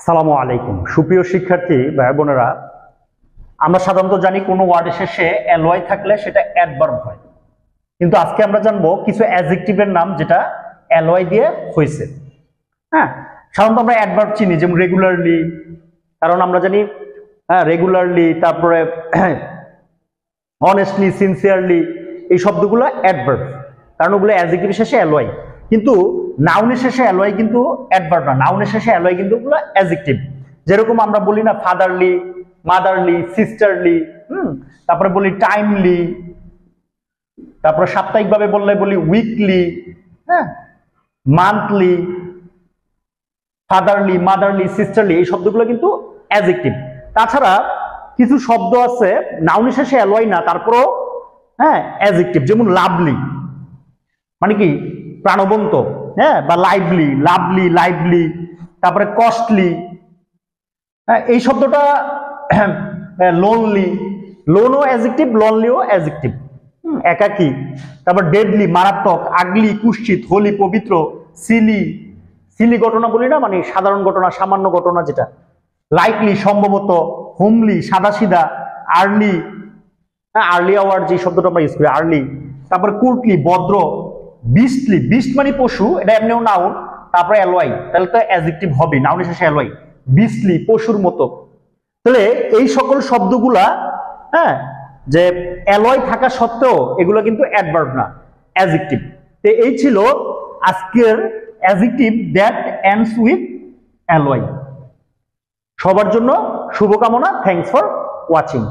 আসসালামু আলাইকুম সুপ্রিয় শিক্ষার্থী ভাই বোনেরা, আমরা সাধারণত জানি কোনো ওয়ার্ডের শেষে অ্যালয় থাকলে সেটা অ্যাডভার্ব হয়, কিন্তু আজকে আমরা জানবো কিছু অ্যাডজেক্টিভের নাম যেটা অ্যালয় দিয়ে হয়েছে। হ্যাঁ, সাধারণত আমরা অ্যাডভার্ব চিনি, যেমন রেগুলারলি, কারণ আমরা জানি রেগুলারলি, তারপরে অনেস্টলি, সিনসিয়ারলি, এই শব্দগুলো অ্যাডভার্ব, কারণ ওগুলো অ্যাডজেক্টিভের শেষে অ্যালয়। কিন্তু নাউনের শেষে অ্যালয় কিন্তু অ্যাডভার্ব না, নাউনের শেষে অ্যালয় কিন্তু ওগুলো অ্যাডজেক্টিভ। যেরকম আমরা বলি না ফাদারলি, মাদারলি, সিস্টারলি, তারপরে বলি টাইমলি, তারপরে সাপ্তাহিকভাবে বললে বলি উইকলি, হ্যাঁ, মান্থলি, ফাদারলি, মাদারলি, সিস্টারলি, এই শব্দগুলো কিন্তু অ্যাডজেক্টিভ। তাছাড়া কিছু শব্দ আছে নাউনের শেষে অ্যালয় না, তারপরেও হ্যাঁ অ্যাডজেক্টিভ, যেমন লাভলি মানে কি প্রাণবন্ত, হ্যাঁ, বা লাইভলি, লাভলি, লাইভলি, তারপরে কস্টলি, হ্যাঁ, এই শব্দটা লোনলি, লোনও অ্যাডজেক্টিভ, লনলিও অ্যাডজেক্টিভ, একাকী। তারপর ডেডলি মারাত্মক, আগলি কুৎসিত, হোলি পবিত্র, সিলি, সিলি ঘটনা বলি না, মানে সাধারণ ঘটনা, সামান্য ঘটনা যেটা। লাইকলি সম্ভবত, হোমলি সাদাসিধা, আর্লি, হ্যাঁ আর্লি আওয়ার যে শব্দটা আমরা ইউজ করি আর্লি, তারপরে কুর্টলি ভদ্র, বিস্টলি, বিস্ট মানে পশু, এটা এমনিও নাউন, তারপরে অ্যালয়, তাহলে তো অ্যাডজেক্টিভ হবে, নাউনের শেষে অ্যালয়, বিস্টলি পশুর মতো। তাহলে এই সকল শব্দগুলা হ্যাঁ যে অ্যালয় থাকা সত্ত্বেও এগুলো কিন্তু অ্যাডভার্ব না, অ্যাডজেক্টিভ। তো এই ছিল আজকের adjective that ends with alloy. সবার জন্য শুভকামনা, থ্যাঙ্কস ফর ওয়াচিং।